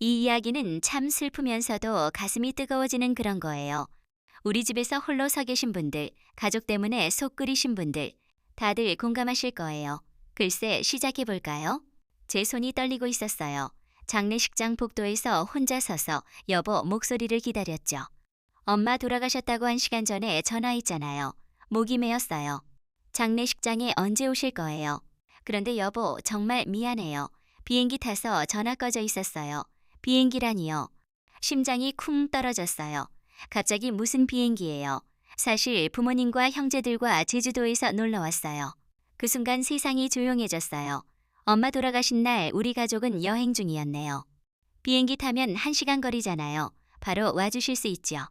이 이야기는 참 슬프면서도 가슴이 뜨거워지는 그런 거예요. 우리 집에서 홀로 서 계신 분들, 가족 때문에 속 끓이신 분들, 다들 공감하실 거예요. 글쎄, 시작해 볼까요? 제 손이 떨리고 있었어요. 장례식장 복도에서 혼자 서서 여보 목소리를 기다렸죠. 엄마 돌아가셨다고 1시간 전에 전화했잖아요. 목이 메었어요. 장례식장에 언제 오실 거예요? 그런데 여보, 정말 미안해요. 비행기 타서 전화 꺼져 있었어요. 비행기라니요. 심장이 쿵 떨어졌어요. 갑자기 무슨 비행기예요? 사실 부모님과 형제들과 제주도에서 놀러 왔어요. 그 순간 세상이 조용해졌어요. 엄마 돌아가신 날 우리 가족은 여행 중이었네요. 비행기 타면 1시간 거리잖아요. 바로 와주실 수 있죠.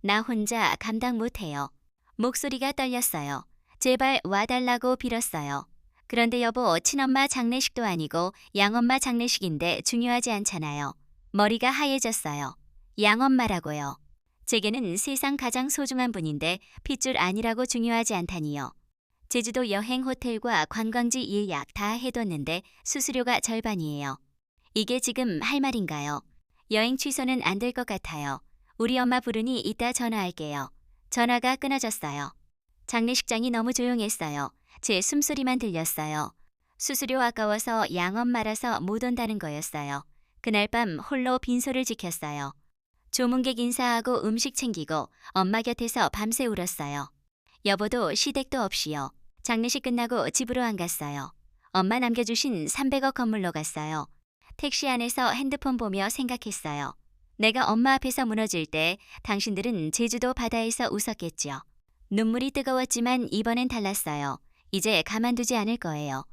나 혼자 감당 못해요. 목소리가 떨렸어요. 제발 와달라고 빌었어요. 그런데 여보, 친엄마 장례식도 아니고 양엄마 장례식인데 중요하지 않잖아요. 머리가 하얘졌어요. 양엄마라고요. 제게는 세상 가장 소중한 분인데 핏줄 아니라고 중요하지 않다니요. 제주도 여행 호텔과 관광지 예약 다 해뒀는데 수수료가 절반이에요. 이게 지금 할 말인가요? 여행 취소는 안 될 것 같아요. 우리 엄마 부르니 이따 전화할게요. 전화가 끊어졌어요. 장례식장이 너무 조용했어요. 제 숨소리만 들렸어요. 수수료 아까워서 양엄마라서 못 온다는 거였어요. 그날 밤 홀로 빈소를 지켰어요. 조문객 인사하고 음식 챙기고 엄마 곁에서 밤새 울었어요. 여보도 시댁도 없이요. 장례식 끝나고 집으로 안 갔어요. 엄마 남겨주신 300억 건물로 갔어요. 택시 안에서 핸드폰 보며 생각했어요. 내가 엄마 앞에서 무너질 때 당신들은 제주도 바다에서 웃었겠죠. 눈물이 뜨거웠지만 이번엔 달랐어요. 이제 가만두지 않을 거예요.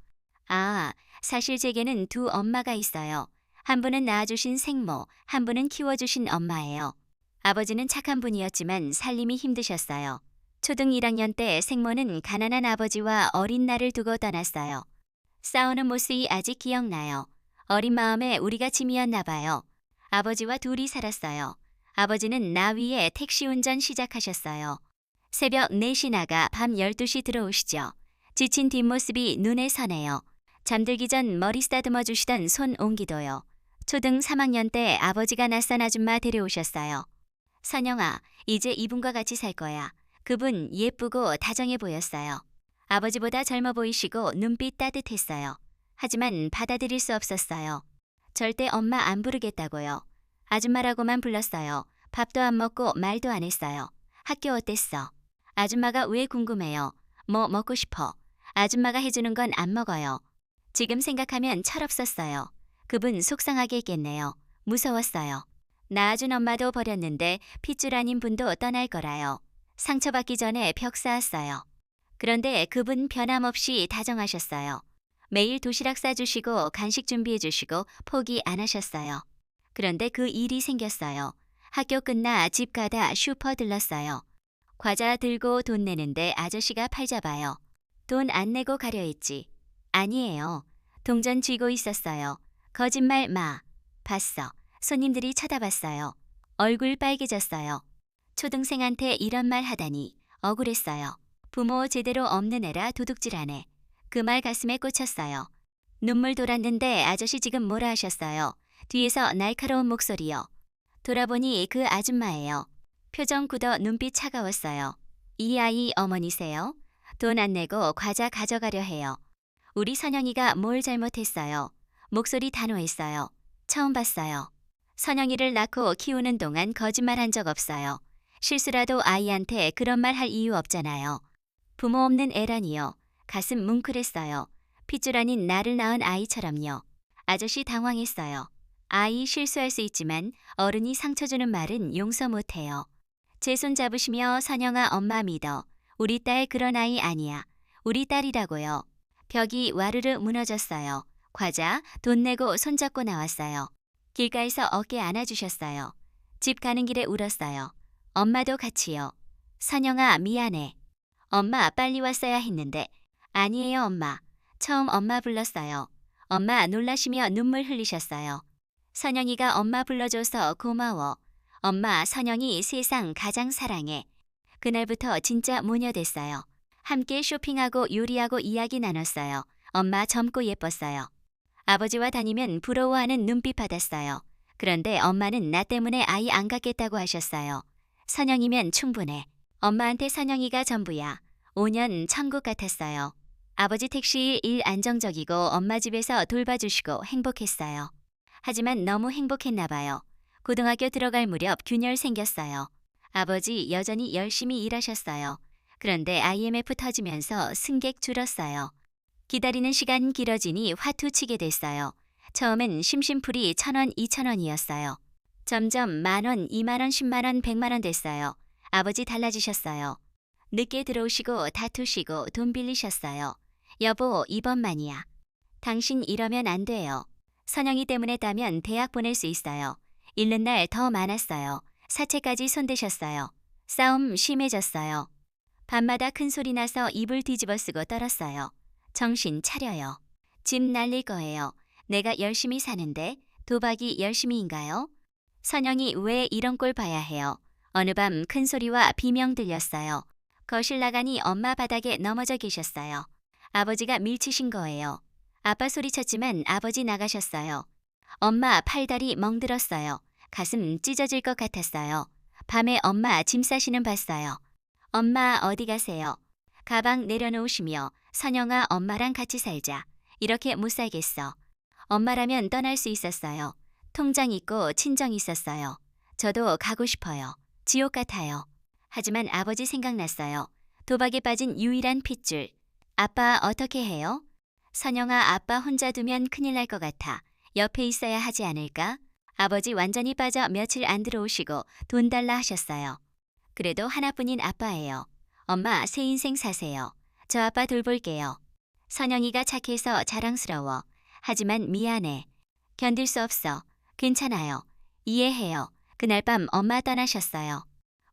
아, 사실 제게는 두 엄마가 있어요. 한 분은 낳아주신 생모, 한 분은 키워주신 엄마예요. 아버지는 착한 분이었지만 살림이 힘드셨어요. 초등 1학년 때 생모는 가난한 아버지와 어린 나를 두고 떠났어요. 싸우는 모습이 아직 기억나요. 어린 마음에 우리가 짐이었나 봐요. 아버지와 둘이 살았어요. 아버지는 나 위에 택시 운전 시작하셨어요. 새벽 4시 나가 밤 12시 들어오시죠. 지친 뒷모습이 눈에 선해요. 잠들기 전 머리 쓰다듬어 주시던 손 옹기도요. 초등 3학년 때 아버지가 낯선 아줌마 데려오셨어요. 선영아, 이제 이분과 같이 살 거야. 그분 예쁘고 다정해 보였어요. 아버지보다 젊어 보이시고 눈빛 따뜻했어요. 하지만 받아들일 수 없었어요. 절대 엄마 안 부르겠다고요. 아줌마라고만 불렀어요. 밥도 안 먹고 말도 안 했어요. 학교 어땠어? 아줌마가 왜 궁금해요? 뭐 먹고 싶어? 아줌마가 해주는 건 안 먹어요. 지금 생각하면 철없었어요. 그분 속상하게 했겠네요. 무서웠어요. 낳아준 엄마도 버렸는데 핏줄 아닌 분도 떠날 거라요. 상처받기 전에 벽 쌓았어요. 그런데 그분 변함없이 다정하셨어요. 매일 도시락 싸주시고 간식 준비해주시고 포기 안 하셨어요. 그런데 그 일이 생겼어요. 학교 끝나 집 가다 슈퍼 들렀어요. 과자 들고 돈 내는데 아저씨가 팔 잡아요. 돈 안 내고 가려 했지. 아니에요. 동전 쥐고 있었어요. 거짓말 마. 봤어. 손님들이 쳐다봤어요. 얼굴 빨개졌어요. 초등생한테 이런 말 하다니 억울했어요. 부모 제대로 없는 애라 도둑질하네. 그 말 가슴에 꽂혔어요. 눈물 돌았는데 아저씨 지금 뭐라 하셨어요? 뒤에서 날카로운 목소리요. 돌아보니 그 아줌마예요. 표정 굳어 눈빛 차가웠어요. 이 아이 어머니세요? 돈 안 내고 과자 가져가려 해요. 우리 선영이가 뭘 잘못했어요? 목소리 단호했어요. 처음 봤어요. 선영이를 낳고 키우는 동안 거짓말한 적 없어요. 실수라도 아이한테 그런 말 할 이유 없잖아요. 부모 없는 애라니요. 가슴 뭉클했어요. 핏줄 아닌 나를 낳은 아이처럼요. 아저씨 당황했어요. 아이 실수할 수 있지만 어른이 상처 주는 말은 용서 못해요. 제 손 잡으시며 선영아 엄마 믿어. 우리 딸 그런 아이 아니야. 우리 딸이라고요. 벽이 와르르 무너졌어요. 과자, 돈 내고 손잡고 나왔어요. 길가에서 어깨 안아주셨어요. 집 가는 길에 울었어요. 엄마도 같이요. 선영아 미안해. 엄마 빨리 왔어야 했는데. 아니에요 엄마. 처음 엄마 불렀어요. 엄마 놀라시며 눈물 흘리셨어요. 선영이가 엄마 불러줘서 고마워. 엄마 선영이 세상 가장 사랑해. 그날부터 진짜 모녀 됐어요. 함께 쇼핑하고 요리하고 이야기 나눴어요. 엄마 젊고 예뻤어요. 아버지와 다니면 부러워하는 눈빛 받았어요. 그런데 엄마는 나 때문에 아이 안 갖겠다고 하셨어요. 선영이면 충분해. 엄마한테 선영이가 전부야. 5년 천국 같았어요. 아버지 택시 일 안정적이고 엄마 집에서 돌봐주시고 행복했어요. 하지만 너무 행복했나 봐요. 고등학교 들어갈 무렵 균열 생겼어요. 아버지 여전히 열심히 일하셨어요. 그런데 IMF 터지면서 승객 줄었어요. 기다리는 시간 길어지니 화투치게 됐어요. 처음엔 심심풀이 1,000원, 2,000원이었어요. 점점 10,000원, 20,000원, 10만원, 100만원 됐어요. 아버지 달라지셨어요. 늦게 들어오시고 다투시고 돈 빌리셨어요. 여보, 이번만이야. 당신 이러면 안 돼요. 선영이 때문에 따면 대학 보낼 수 있어요. 잃는 날 더 많았어요. 사채까지 손대셨어요. 싸움 심해졌어요. 밤마다 큰 소리 나서 이불 뒤집어 쓰고 떨었어요. 정신 차려요. 집 날릴 거예요. 내가 열심히 사는데 도박이 열심히인가요? 선영이 왜 이런 꼴 봐야 해요? 어느 밤 큰 소리와 비명 들렸어요. 거실 나가니 엄마 바닥에 넘어져 계셨어요. 아버지가 밀치신 거예요. 아빠 소리쳤지만 아버지 나가셨어요. 엄마 팔다리 멍들었어요. 가슴 찢어질 것 같았어요. 밤에 엄마 짐 싸시는 봤어요. 엄마 어디 가세요? 가방 내려놓으시며 선영아 엄마랑 같이 살자. 이렇게 못 살겠어. 엄마라면 떠날 수 있었어요. 통장 있고 친정 있었어요. 저도 가고 싶어요. 지옥 같아요. 하지만 아버지 생각났어요. 도박에 빠진 유일한 핏줄. 아빠 어떻게 해요? 선영아 아빠 혼자 두면 큰일 날 것 같아. 옆에 있어야 하지 않을까? 아버지 완전히 빠져 며칠 안 들어오시고 돈 달라 하셨어요. 그래도 하나뿐인 아빠예요. 엄마 새 인생 사세요. 저 아빠 돌볼게요. 선영이가 착해서 자랑스러워. 하지만 미안해. 견딜 수 없어. 괜찮아요. 이해해요. 그날 밤 엄마 떠나셨어요.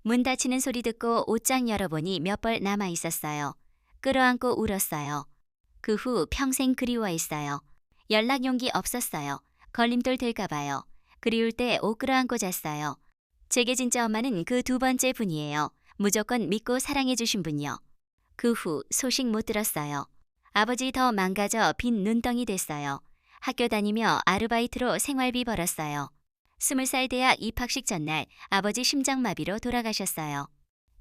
문 닫히는 소리 듣고 옷장 열어보니 몇 벌 남아 있었어요. 끌어안고 울었어요. 그 후 평생 그리워했어요. 연락 용기 없었어요. 걸림돌 될까 봐요. 그리울 때 옷 끌어안고 잤어요. 제게 진짜 엄마는 그 두 번째 분이에요. 무조건 믿고 사랑해 주신 분이요. 그 후 소식 못 들었어요. 아버지 더 망가져 빈 눈덩이 됐어요. 학교 다니며 아르바이트로 생활비 벌었어요. 20살 대학 입학식 전날 아버지 심장마비로 돌아가셨어요.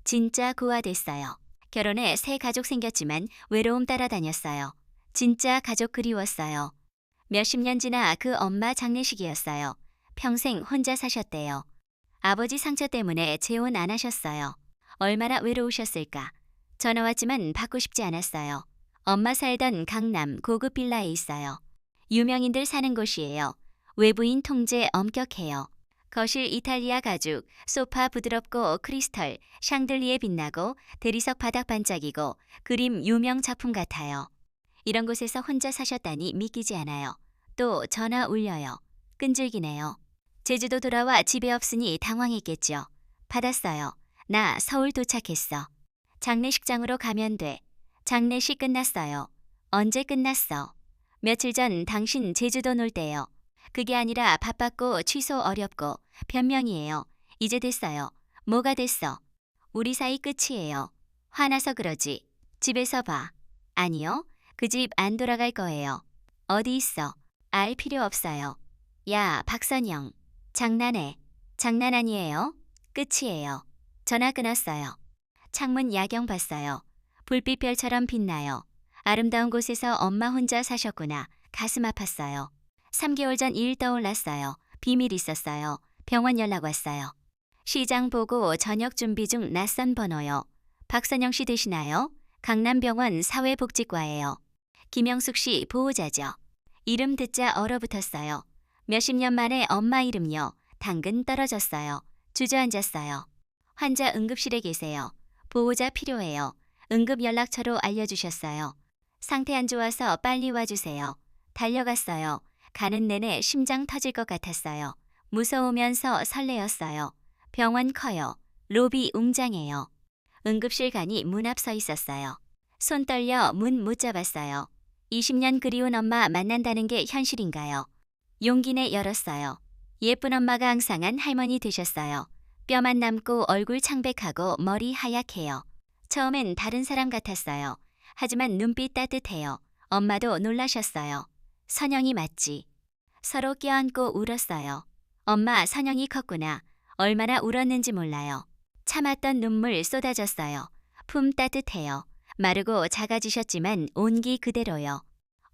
진짜 고아됐어요. 결혼해 새 가족 생겼지만 외로움 따라다녔어요. 진짜 가족 그리웠어요. 몇십 년 지나 그 엄마 장례식이었어요. 평생 혼자 사셨대요. 아버지 상처 때문에 재혼 안 하셨어요. 얼마나 외로우셨을까. 전화 왔지만 받고 싶지 않았어요. 엄마 살던 강남 고급 빌라에 있어요. 유명인들 사는 곳이에요. 외부인 통제 엄격해요. 거실 이탈리아 가죽, 소파 부드럽고 크리스털, 샹들리에 빛나고 대리석 바닥 반짝이고 그림 유명 작품 같아요. 이런 곳에서 혼자 사셨다니 믿기지 않아요. 또 전화 울려요. 끈질기네요. 제주도 돌아와 집에 없으니 당황했겠죠. 받았어요. 나 서울 도착했어. 장례식장으로 가면 돼. 장례식 끝났어요. 언제 끝났어? 며칠 전 당신 제주도 놀 때요. 그게 아니라 바빴고 취소 어렵고 변명이에요. 이제 됐어요. 뭐가 됐어? 우리 사이 끝이에요. 화나서 그러지. 집에서 봐. 아니요. 그 집 안 돌아갈 거예요. 어디 있어? 알 필요 없어요. 야, 박선영. 장난해. 장난 아니에요. 끝이에요. 전화 끊었어요. 창문 야경 봤어요. 불빛별처럼 빛나요. 아름다운 곳에서 엄마 혼자 사셨구나. 가슴 아팠어요. 3개월 전 일 떠올랐어요. 비밀 있었어요. 병원 연락 왔어요. 시장 보고 저녁 준비 중 낯선 번호요. 박선영 씨 되시나요? 강남병원 사회복지과예요. 김영숙 씨 보호자죠. 이름 듣자 얼어붙었어요. 몇십 년 만에 엄마 이름요. 당근 떨어졌어요. 주저앉았어요. 환자 응급실에 계세요. 보호자 필요해요. 응급 연락처로 알려주셨어요. 상태 안 좋아서 빨리 와주세요. 달려갔어요. 가는 내내 심장 터질 것 같았어요. 무서우면서 설레었어요. 병원 커요. 로비 웅장해요. 응급실 가니 문 앞 서 있었어요. 손 떨려 문 못 잡았어요. 20년 그리운 엄마 만난다는 게 현실인가요? 용기 내 열었어요. 예쁜 엄마가 앙상한 할머니 되셨어요. 뼈만 남고 얼굴 창백하고 머리 하얗게요. 처음엔 다른 사람 같았어요. 하지만 눈빛 따뜻해요. 엄마도 놀라셨어요. 선영이 맞지. 서로 껴안고 울었어요. 엄마, 선영이 컸구나. 얼마나 울었는지 몰라요. 참았던 눈물 쏟아졌어요. 품 따뜻해요. 마르고 작아지셨지만 온기 그대로요.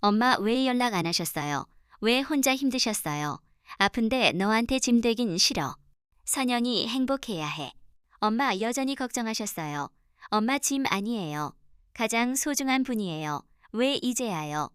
엄마 왜 연락 안 하셨어요? 왜 혼자 힘드셨어요? 아픈데 너한테 짐 되긴 싫어. 선영이 행복해야 해. 엄마 여전히 걱정하셨어요. 엄마 짐 아니에요. 가장 소중한 분이에요. 왜 이제야요?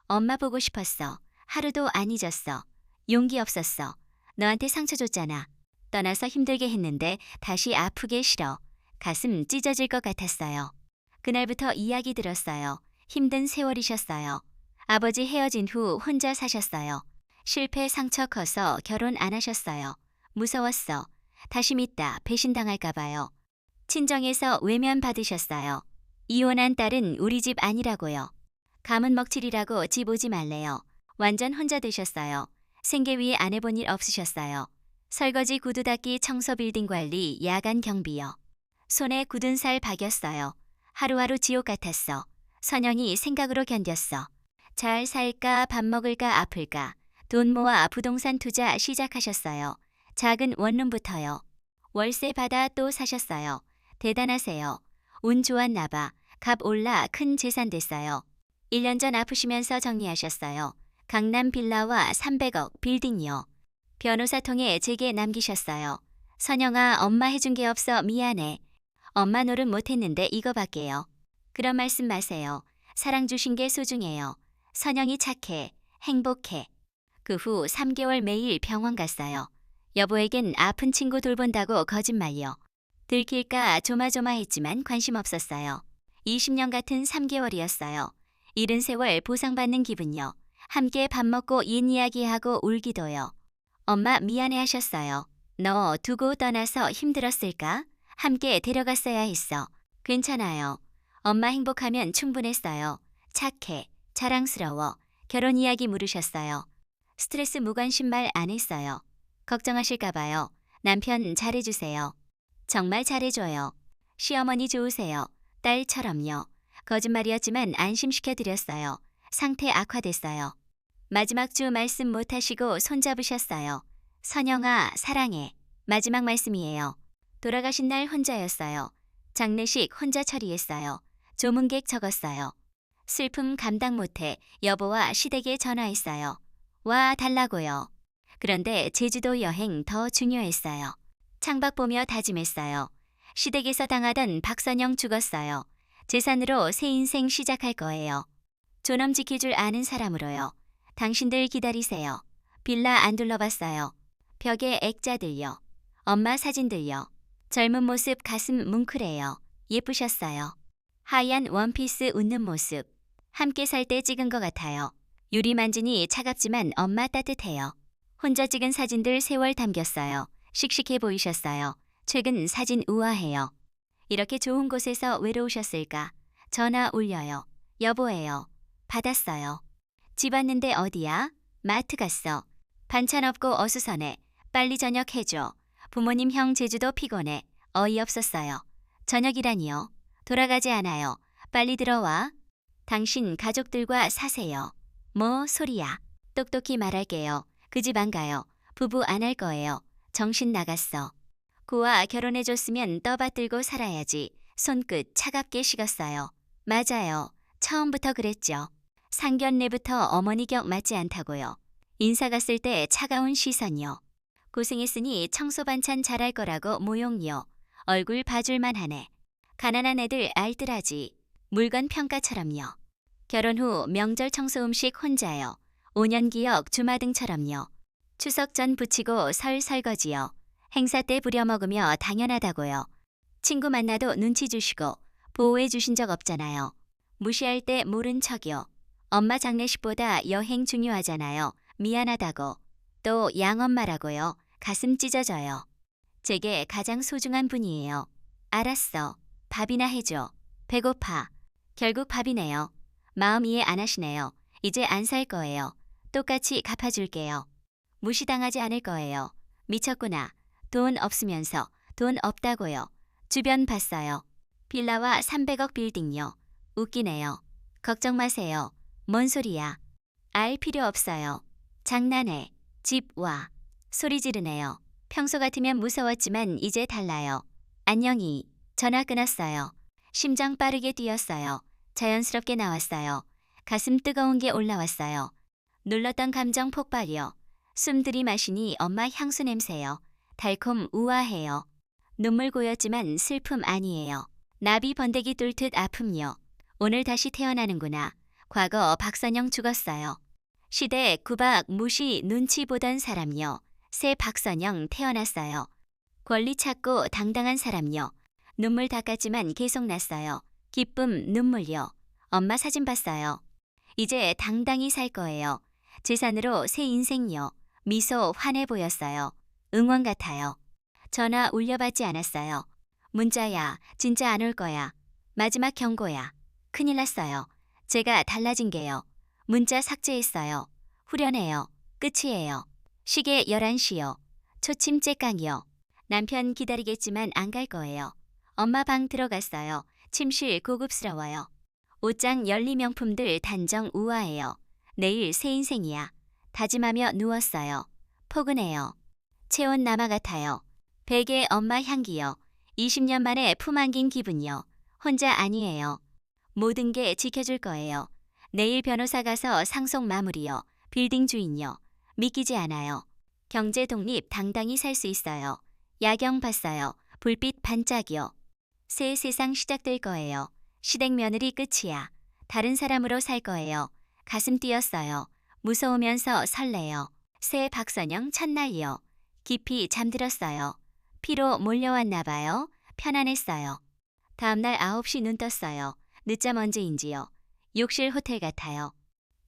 엄마 보고 싶었어. 하루도 안 잊었어. 용기 없었어. 너한테 상처 줬잖아. 떠나서 힘들게 했는데 다시 아프게 싫어. 가슴 찢어질 것 같았어요. 그날부터 이야기 들었어요. 힘든 세월이셨어요. 아버지 헤어진 후 혼자 사셨어요. 실패 상처 커서 결혼 안 하셨어요. 무서웠어. 다시 믿다 배신당할까 봐요. 친정에서 외면 받으셨어요. 이혼한 딸은 우리 집 아니라고요. 가문 먹칠이라고 집 오지 말래요. 완전 혼자 되셨어요. 생계 위에 안 해본 일 없으셨어요. 설거지 구두 닦기 청소 빌딩 관리 야간 경비요. 손에 굳은 살 박였어요. 하루하루 지옥 같았어. 선영이 생각으로 견뎠어. 잘 살까 밥 먹을까 아플까. 돈 모아 부동산 투자 시작하셨어요. 작은 원룸부터요. 월세 받아 또 사셨어요. 대단하세요. 운 좋았나 봐. 값 올라 큰 재산 됐어요. 1년 전 아프시면서 정리하셨어요. 강남 빌라와 300억 빌딩이요. 변호사 통해 제게 남기셨어요. 선영아, 엄마 해준 게 없어 미안해. 엄마 노릇 못했는데 이거밖에요. 그런 말씀 마세요. 사랑 주신 게 소중해요. 선영이 착해. 행복해. 그 후 3개월 매일 병원 갔어요. 여보에겐 아픈 친구 돌본다고 거짓말요. 들킬까 조마조마했지만 관심 없었어요. 20년 같은 3개월이었어요. 이른 세월 보상받는 기분요. 함께 밥 먹고 옛 이야기하고 울기도요. 엄마 미안해 하셨어요. 너 두고 떠나서 힘들었을까? 함께 데려갔어야 했어. 괜찮아요. 엄마 행복하면 충분했어요. 착해. 자랑스러워. 결혼 이야기 물으셨어요. 스트레스 무관심 말 안 했어요. 걱정하실까 봐요. 남편 잘해주세요. 정말 잘해줘요. 시어머니 좋으세요. 딸처럼요. 거짓말이었지만 안심시켜드렸어요. 상태 악화됐어요. 마지막 주 말씀 못하시고 손잡으셨어요. 선영아, 사랑해. 마지막 말씀이에요. 돌아가신 날 혼자였어요. 장례식 혼자 처리했어요. 조문객 적었어요. 슬픔 감당 못해 여보와 시댁에 전화했어요. 와 달라고요. 그런데 제주도 여행 더 중요했어요. 창밖 보며 다짐했어요. 시댁에서 당하던 박선영 죽었어요. 재산으로 새 인생 시작할 거예요. 존엄 지킬 줄 아는 사람으로요. 당신들 기다리세요. 빌라 안 둘러봤어요. 벽에 액자들요. 엄마 사진들요. 젊은 모습 가슴 뭉클해요. 예쁘셨어요. 하얀 원피스 웃는 모습. 함께 살 때 찍은 것 같아요. 유리 만지니 차갑지만 엄마 따뜻해요. 혼자 찍은 사진들 세월 담겼어요. 씩씩해 보이셨어요. 최근 사진 우아해요. 이렇게 좋은 곳에서 외로우셨을까? 전화 울려요. 여보예요. 받았어요. 집 왔는데 어디야? 마트 갔어. 반찬 없고 어수선해. 빨리 저녁 해줘. 부모님 형 제주도 피곤해. 어이없었어요. 저녁이라니요. 돌아가지 않아요. 빨리 들어와. 당신 가족들과 사세요. 뭐 소리야. 똑똑히 말할게요. 그 집 안 가요. 부부 안 할 거예요. 정신 나갔어. 그와 결혼해줬으면 떠받들고 살아야지. 손끝 차갑게 식었어요. 맞아요. 처음부터 그랬죠. 상견례부터 어머니 격 맞지 않다고요. 인사 갔을 때 차가운 시선이요. 고생했으니 청소 반찬 잘할 거라고 모욕요. 얼굴 봐줄만 하네. 가난한 애들 알뜰하지. 물건 평가처럼요. 결혼 후 명절 청소 음식 혼자요. 5년 기억 주마등처럼요. 추석 전 부치고 설 설거지요. 행사 때 부려 먹으며 당연하다고요. 친구 만나도 눈치 주시고 보호해 주신 적 없잖아요. 무시할 때 모른 척이요. 엄마 장례식보다 여행 중요하잖아요. 미안하다고. 또 양엄마라고요. 가슴 찢어져요. 제게 가장 소중한 분이에요. 알았어. 밥이나 해줘. 배고파. 결국 밥이네요. 마음 이해 안 하시네요. 이제 안 살 거예요. 똑같이 갚아줄게요. 무시당하지 않을 거예요. 미쳤구나. 돈 없으면서 돈 없다고요. 주변 봤어요. 빌라와 300억 빌딩요. 웃기네요. 걱정 마세요. 뭔 소리야. 알 필요 없어요. 장난해. 집 와. 소리 지르네요. 평소 같으면 무서웠지만 이제 달라요. 안녕히. 전화 끊었어요. 심장 빠르게 뛰었어요. 자연스럽게 나왔어요. 가슴 뜨거운 게 올라왔어요. 눌렀던 감정 폭발이요. 숨 들이마시니 엄마 향수 냄새요. 달콤 우아해요. 눈물 고였지만 슬픔 아니에요. 나비 번데기 뚫듯 아픔요. 오늘 다시 태어나는구나. 과거 박선영 죽었어요. 시대 구박 무시 눈치 보던 사람요. 새 박선영 태어났어요. 권리 찾고 당당한 사람요. 눈물 닦았지만 계속 났어요. 기쁨 눈물요. 엄마 사진 봤어요. 이제 당당히 살 거예요. 재산으로 새 인생요. 미소 환해 보였어요. 응원 같아요. 전화 울려받지 않았어요. 문자야, 진짜 안 올 거야. 마지막 경고야. 큰일 났어요. 제가 달라진 게요. 문자 삭제했어요. 후련해요. 끝이에요. 시계 11시요. 초침 째깡이요. 남편 기다리겠지만 안 갈 거예요. 엄마 방 들어갔어요. 침실 고급스러워요. 옷장 열리 명품들 단정 우아해요. 내일 새 인생이야. 다짐하며 누웠어요. 포근해요. 체온 남아 같아요. 베개 엄마 향기요. 20년 만에 품 안긴 기분요. 혼자 아니에요. 모든 게 지켜줄 거예요. 내일 변호사 가서 상속 마무리요. 빌딩 주인요. 믿기지 않아요. 경제 독립 당당히 살 수 있어요. 야경 봤어요. 불빛 반짝이요. 새 세상 시작될 거예요. 시댁 며느리 끝이야. 다른 사람으로 살 거예요. 가슴 뛰었어요. 무서우면서 설레요. 새 박선영 첫날이요. 깊이 잠들었어요. 피로 몰려왔나 봐요. 편안했어요. 다음날 9시 눈 떴어요. 늦잠 언제인지요. 욕실 호텔 같아요.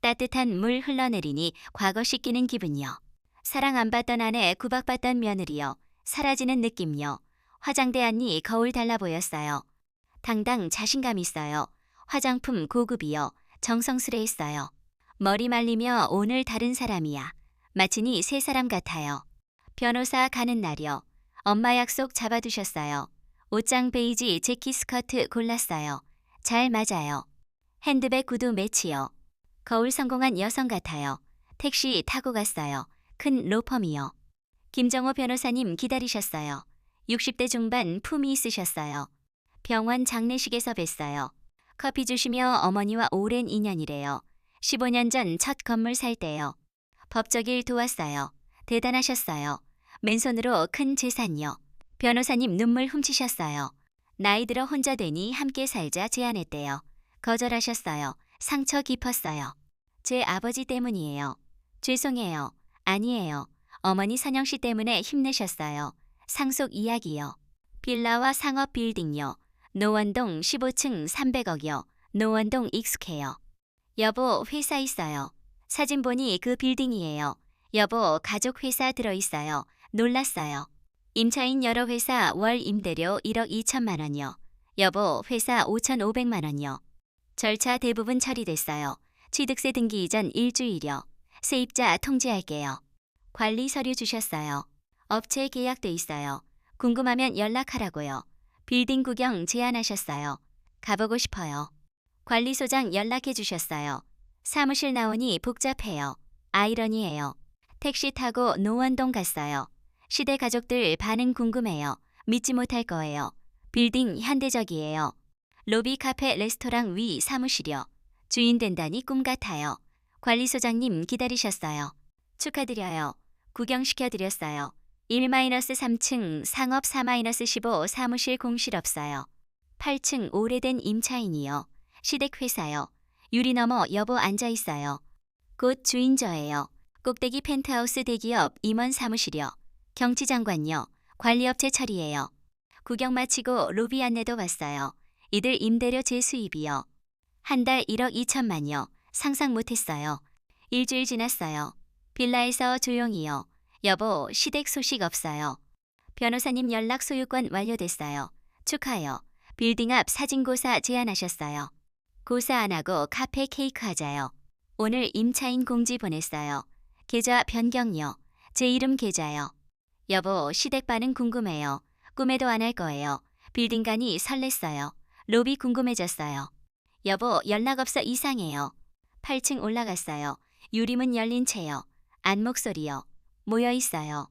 따뜻한 물 흘러내리니 과거 씻기는 기분요. 사랑 안 받던 아내 구박받던 며느리요. 사라지는 느낌요. 화장대 안이 거울 달라 보였어요. 당당 자신감 있어요. 화장품 고급이요. 정성스레했어요. 머리 말리며 오늘 다른 사람이야. 마치니 새 사람 같아요. 변호사 가는 날이요. 엄마 약속 잡아두셨어요. 옷장 베이지 재킷 스커트 골랐어요. 잘 맞아요. 핸드백 구두 매치요. 거울 성공한 여성 같아요. 택시 타고 갔어요. 큰 로펌이요. 김정호 변호사님 기다리셨어요. 60대 중반 품이 있으셨어요. 병원 장례식에서 뵀어요. 커피 주시며 어머니와 오랜 인연이래요. 15년 전 첫 건물 살 때요. 법적일 도왔어요. 대단하셨어요. 맨손으로 큰 재산요. 변호사님 눈물 훔치셨어요. 나이 들어 혼자 되니 함께 살자 제안했대요. 거절하셨어요. 상처 깊었어요. 제 아버지 때문이에요. 죄송해요. 아니에요. 어머니 선영 씨 때문에 힘내셨어요. 상속 이야기요. 빌라와 상업 빌딩요. 노원동 15층 300억이요. 노원동 익숙해요. 여보 회사 있어요. 사진 보니 그 빌딩이에요. 여보 가족 회사 들어있어요. 놀랐어요. 임차인 여러 회사 월 임대료 1억 2천만 원요. 여보 회사 5,500만 원요. 절차 대부분 처리됐어요. 취득세 등기 이전 일주일여. 세입자 통지할게요. 관리 서류 주셨어요. 업체 계약돼 있어요. 궁금하면 연락하라고요. 빌딩 구경 제안하셨어요. 가보고 싶어요. 관리소장 연락해 주셨어요. 사무실 나오니 복잡해요. 아이러니해요. 택시 타고 노원동 갔어요. 시대 가족들 반응 궁금해요. 믿지 못할 거예요. 빌딩 현대적이에요. 로비 카페 레스토랑 위 사무실이요. 주인 된다니 꿈 같아요. 관리소장님 기다리셨어요. 축하드려요. 구경시켜드렸어요. 1-3층 상업 4-15 사무실 공실 없어요. 8층 오래된 임차인이요. 시댁회사요. 유리 너머 여보 앉아있어요. 곧 주인 저예요. 꼭대기 펜트하우스 대기업 임원 사무실이요. 경치장관요. 관리업체 처리예요. 구경 마치고 로비 안내도 왔어요. 이들 임대료 재수입이요. 한 달 1억 2천만요. 상상 못했어요. 일주일 지났어요. 빌라에서 조용히요. 여보 시댁 소식 없어요. 변호사님 연락 소유권 완료됐어요. 축하요. 빌딩 앞 사진고사 제안하셨어요. 고사 안 하고 카페 케이크 하자요. 오늘 임차인 공지 보냈어요. 계좌 변경요. 제 이름 계좌요. 여보 시댁 반응 궁금해요. 꿈에도 안 할 거예요. 빌딩 가니 설렜어요. 로비 궁금해졌어요. 여보 연락 없어 이상해요. 8층 올라갔어요. 유리문 열린 채요. 안 목소리요. 모여 있어요.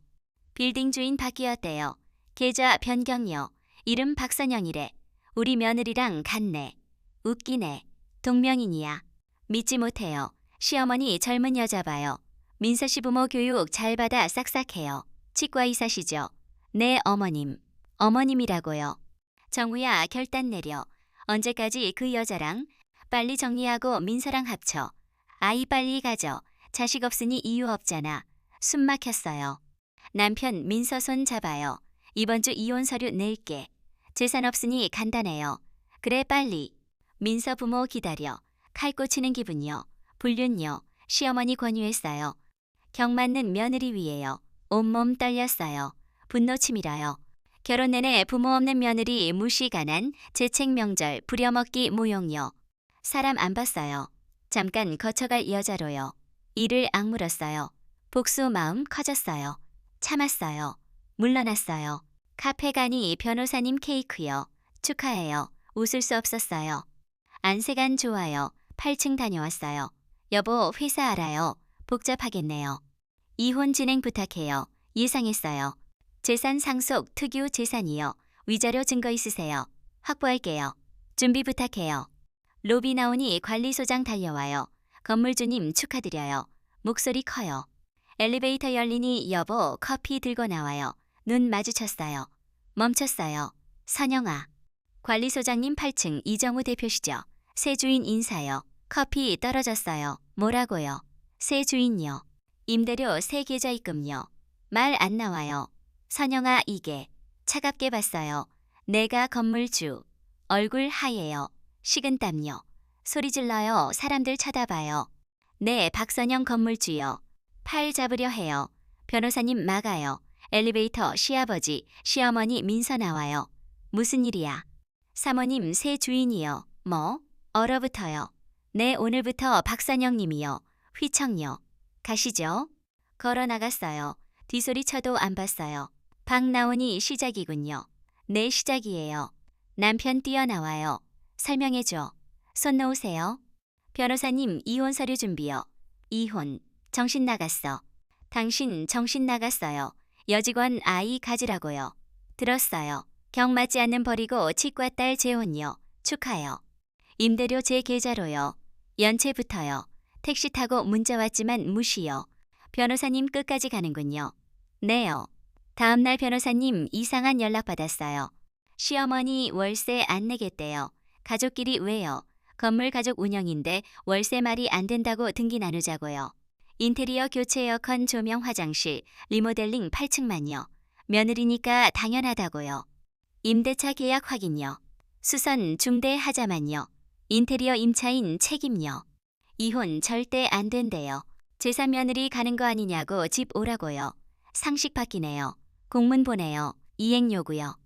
빌딩 주인 바뀌었대요. 계좌 변경요. 이름 박선영이래. 우리 며느리랑 같네. 웃기네. 동명이니야. 믿지 못해요. 시어머니 젊은 여자 봐요. 민서씨 부모 교육 잘 받아 싹싹해요. 치과의사시죠? 네, 어머님. 어머님이라고요. 정우야, 결단 내려. 언제까지 그 여자랑? 빨리 정리하고 민서랑 합쳐. 아이 빨리 가져. 자식 없으니 이유 없잖아. 숨 막혔어요. 남편 민서 손 잡아요. 이번 주 이혼 서류 낼게. 재산 없으니 간단해요. 그래 빨리. 민서 부모 기다려. 칼 꽂히는 기분요. 불륜요. 시어머니 권유했어요. 경 맞는 며느리 위에요. 온몸 떨렸어요. 분노 치밀어요. 결혼 내내 부모 없는 며느리 무시 가난, 재책 명절, 부려먹기 모욕요. 사람 안 봤어요. 잠깐 거쳐갈 여자로요. 이를 악물었어요. 복수 마음 커졌어요. 참았어요. 물러났어요. 카페 가니 변호사님 케이크요. 축하해요. 웃을 수 없었어요. 안색안 좋아요. 8층 다녀왔어요. 여보 회사 알아요. 복잡하겠네요. 이혼 진행 부탁해요. 예상했어요. 재산 상속 특유 재산이요. 위자료 증거 있으세요. 확보할게요. 준비 부탁해요. 로비 나오니 관리소장 달려와요. 건물주님 축하드려요. 목소리 커요. 엘리베이터 열리니 여보 커피 들고 나와요. 눈 마주쳤어요. 멈췄어요. 선영아. 관리소장님 8층 이정우 대표시죠? 새 주인 인사요. 커피 떨어졌어요. 뭐라고요? 새 주인요. 임대료 새 계좌 입금요. 말 안 나와요. 선영아 이게. 차갑게 봤어요. 내가 건물주. 얼굴 하얘요. 식은땀요. 소리 질러요. 사람들 쳐다봐요. 네, 박선영 건물주요. 팔 잡으려 해요. 변호사님 막아요. 엘리베이터 시아버지, 시어머니 민서 나와요. 무슨 일이야? 사모님 새 주인이요. 뭐? 얼어붙어요. 네, 오늘부터 박선영 님이요. 휘청요. 가시죠. 걸어 나갔어요. 뒤소리 쳐도 안 봤어요. 방 나오니 시작이군요. 네, 시작이에요. 남편 뛰어나와요. 설명해줘. 손 놓으세요. 변호사님 이혼 서류 준비요. 이혼. 정신 나갔어. 당신 정신 나갔어요. 여직원 아이 가지라고요. 들었어요. 경 맞지 않는 버리고 치과 딸 재혼요. 축하요. 임대료 제 계좌로요. 연체부터요. 택시 타고 문자 왔지만 무시요. 변호사님 끝까지 가는군요. 네요. 다음날 변호사님 이상한 연락 받았어요. 시어머니 월세 안 내겠대요. 가족끼리 왜요? 건물 가족 운영인데 월세 말이 안 된다고 등기 나누자고요. 인테리어 교체 에어컨 조명 화장실 리모델링 8층만요. 며느리니까 당연하다고요. 임대차 계약 확인요. 수선 중대하자만요. 인테리어 임차인 책임요. 이혼 절대 안 된대요. 제사 며느리 가는 거 아니냐고 집 오라고요. 상식 바뀌네요. 공문 보내요. 이행 요구요.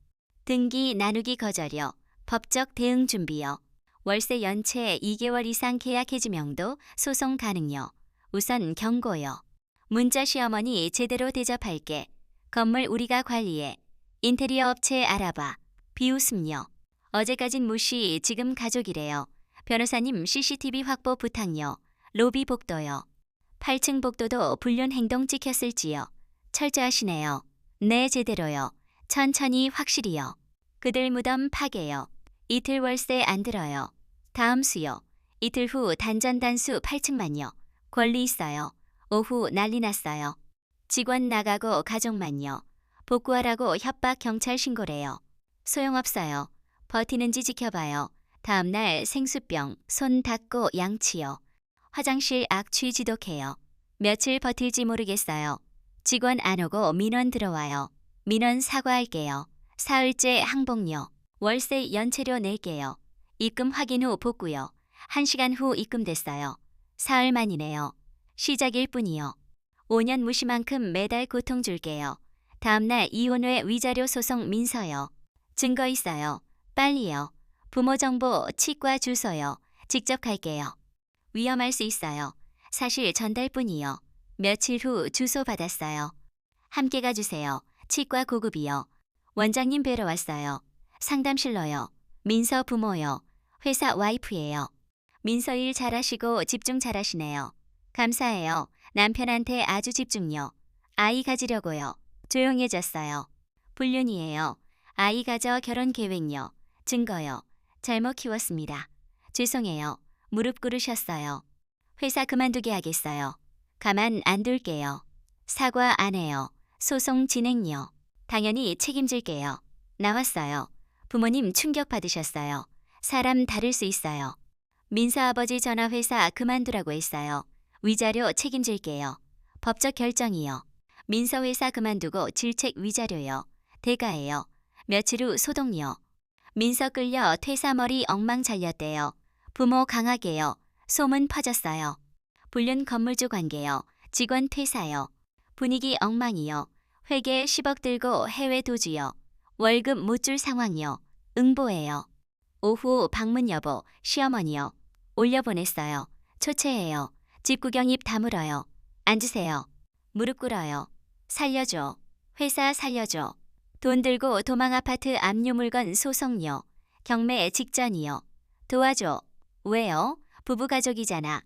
등기 나누기 거절요. 법적 대응 준비요. 월세 연체 2개월 이상 계약 해지명도 소송 가능요. 우선 경고요. 문자 시어머니 제대로 대접할게. 건물 우리가 관리해. 인테리어 업체 알아봐. 비웃음요. 어제까진 무시 지금 가족이래요. 변호사님 CCTV 확보 부탁요. 로비 복도요. 8층 복도도 불륜 행동 찍혔을지요. 철저하시네요. 네 제대로요. 천천히 확실히요. 그들 무덤 파괴요. 이틀 월세 안 들어요. 다음 수요. 이틀 후 단전단수 8층만요. 권리 있어요. 오후 난리 났어요. 직원 나가고 가족만요. 복구하라고 협박 경찰 신고래요. 소용없어요. 버티는지 지켜봐요. 다음날 생수병, 손 닦고 양치요. 화장실 악취 지독해요. 며칠 버틸지 모르겠어요. 직원 안 오고 민원 들어와요. 민원 사과할게요. 사흘째 항복료. 월세 연체료 낼게요. 입금 확인 후 복구요. 1시간 후 입금됐어요. 사흘 만이네요. 시작일 뿐이요. 5년 무시만큼 매달 고통 줄게요. 다음날 이혼 후에 위자료 소송 민서요. 증거 있어요. 빨리요. 부모 정보 치과 주소요. 직접 갈게요. 위험할 수 있어요. 사실 전달뿐이요. 며칠 후 주소 받았어요. 함께 가주세요. 치과 고급이요. 원장님 뵈러 왔어요. 상담실로요. 민서 부모요. 회사 와이프예요. 민서 일 잘하시고 집중 잘하시네요. 감사해요. 남편한테 아주 집중요. 아이 가지려고요. 조용해졌어요. 불륜이에요. 아이 가져 결혼 계획요. 증거요. 잘못 키웠습니다. 죄송해요. 무릎 꿇으셨어요. 회사 그만두게 하겠어요. 가만 안 둘게요. 사과 안 해요. 소송 진행요. 당연히 책임질게요. 나왔어요. 부모님 충격받으셨어요. 사람 다를 수 있어요. 민서 아버지 전화회사 그만두라고 했어요. 위자료 책임질게요. 법적 결정이요. 민서 회사 그만두고 질책 위자료요. 대가예요. 며칠 후 소동요. 민서 끌려 퇴사머리 엉망 잘렸대요. 부모 강하게요. 소문 퍼졌어요. 불륜 건물주 관계요. 직원 퇴사요. 분위기 엉망이요. 회계 10억 들고 해외 도주요. 월급 못 줄 상황요. 응보해요. 오후 방문 여보, 시어머니요. 올려보냈어요. 초췌해요. 집 구경 입 다물어요. 앉으세요. 무릎 꿇어요. 살려줘. 회사 살려줘. 돈 들고 도망 아파트 압류 물건 소송요. 경매 직전이요. 도와줘. 왜요? 부부 가족이잖아.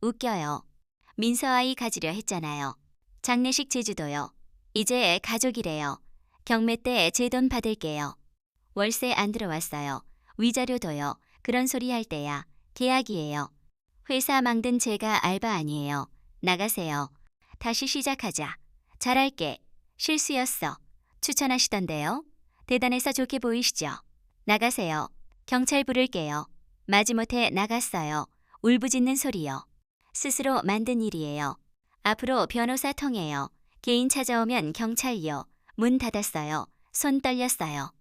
웃겨요. 민서 아이 가지려 했잖아요. 장례식 제주도요. 이제 가족이래요. 경매 때 제 돈 받을게요. 월세 안 들어왔어요. 위자료도요. 그런 소리 할 때야. 계약이에요. 회사 망든 제가 알바 아니에요. 나가세요. 다시 시작하자. 잘할게. 실수였어. 추천하시던데요. 대단해서 좋게 보이시죠? 나가세요. 경찰 부를게요. 마지못해 나갔어요. 울부짖는 소리요. 스스로 만든 일이에요. 앞으로 변호사 통해요. 개인 찾아오면 경찰요. 문 닫았어요. 손 떨렸어요.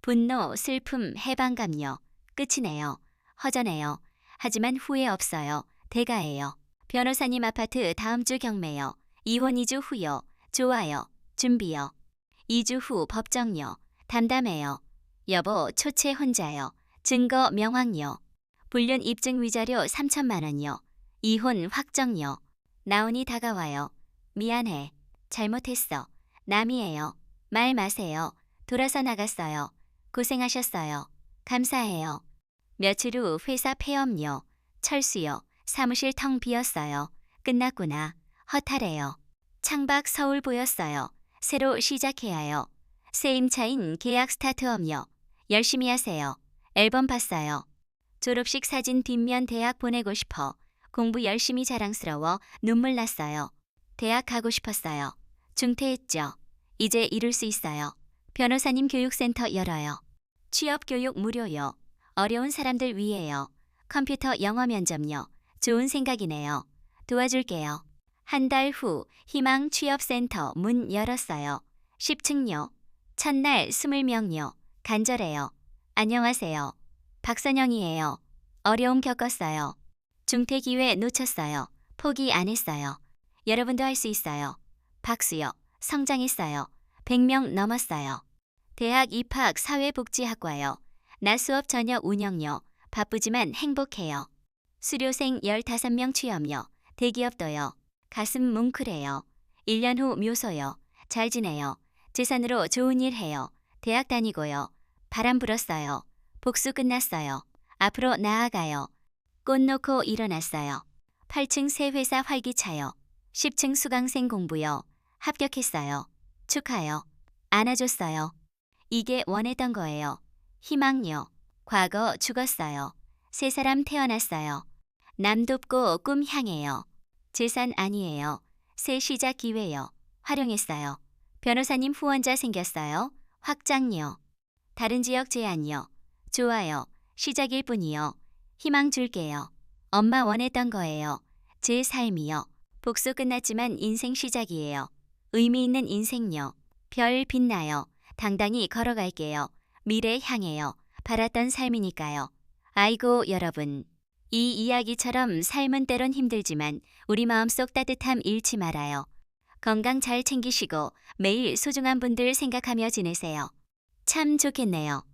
분노, 슬픔, 해방감요. 끝이네요. 허전해요. 하지만 후회 없어요. 대가예요. 변호사님 아파트 다음 주 경매요. 이혼 2주 후요. 좋아요. 준비요. 2주 후 법정요. 담담해요. 여보, 초체 혼자요. 증거 명확요. 불륜 입증 위자료 3천만 원요. 이혼 확정요. 나온이 다가와요. 미안해. 잘못했어. 남이에요. 말 마세요. 돌아서 나갔어요. 고생하셨어요. 감사해요. 며칠 후 회사 폐업요. 철수요. 사무실 텅 비었어요. 끝났구나. 허탈해요. 창밖 서울 보였어요. 새로 시작해야 해요. 새 임차인 계약 스타트업요. 열심히 하세요. 앨범 봤어요. 졸업식 사진 뒷면 대학 보내고 싶어. 공부 열심히 자랑스러워 눈물 났어요. 대학 가고 싶었어요. 중퇴했죠. 이제 이룰 수 있어요. 변호사님 교육센터 열어요. 취업교육 무료요. 어려운 사람들 위해요. 컴퓨터 영어 면접요. 좋은 생각이네요. 도와줄게요. 한 달 후 희망 취업센터 문 열었어요. 10층요. 첫날 20명요. 간절해요. 안녕하세요. 박선영이에요. 어려움 겪었어요. 중퇴 기회 놓쳤어요. 포기 안 했어요. 여러분도 할 수 있어요. 박수요. 성장했어요. 100명 넘었어요. 대학 입학 사회복지학과요. 낮 수업 저녁 운영요. 바쁘지만 행복해요. 수료생 15명 취업요. 대기업도요. 가슴 뭉클해요. 1년 후 묘소요. 잘 지내요. 재산으로 좋은 일 해요. 대학 다니고요. 바람 불었어요. 복수 끝났어요. 앞으로 나아가요. 꽃 놓고 일어났어요. 8층 새 회사 활기차요. 10층 수강생 공부요. 합격했어요. 축하요. 안아줬어요. 이게 원했던 거예요. 희망요. 과거 죽었어요. 새 사람 태어났어요. 남 돕고 꿈 향해요. 재산 아니에요. 새 시작 기회요. 활용했어요. 변호사님 후원자 생겼어요. 확장요. 다른 지역 제안요. 좋아요. 시작일 뿐이요. 희망 줄게요. 엄마 원했던 거예요. 제 삶이요. 복수 끝났지만 인생 시작이에요. 의미 있는 인생요. 별 빛나요. 당당히 걸어갈게요. 미래 향해요. 바랐던 삶이니까요. 아이고 여러분. 이 이야기처럼 삶은 때론 힘들지만 우리 마음속 따뜻함 잃지 말아요. 건강 잘 챙기시고 매일 소중한 분들 생각하며 지내세요. 참 좋겠네요.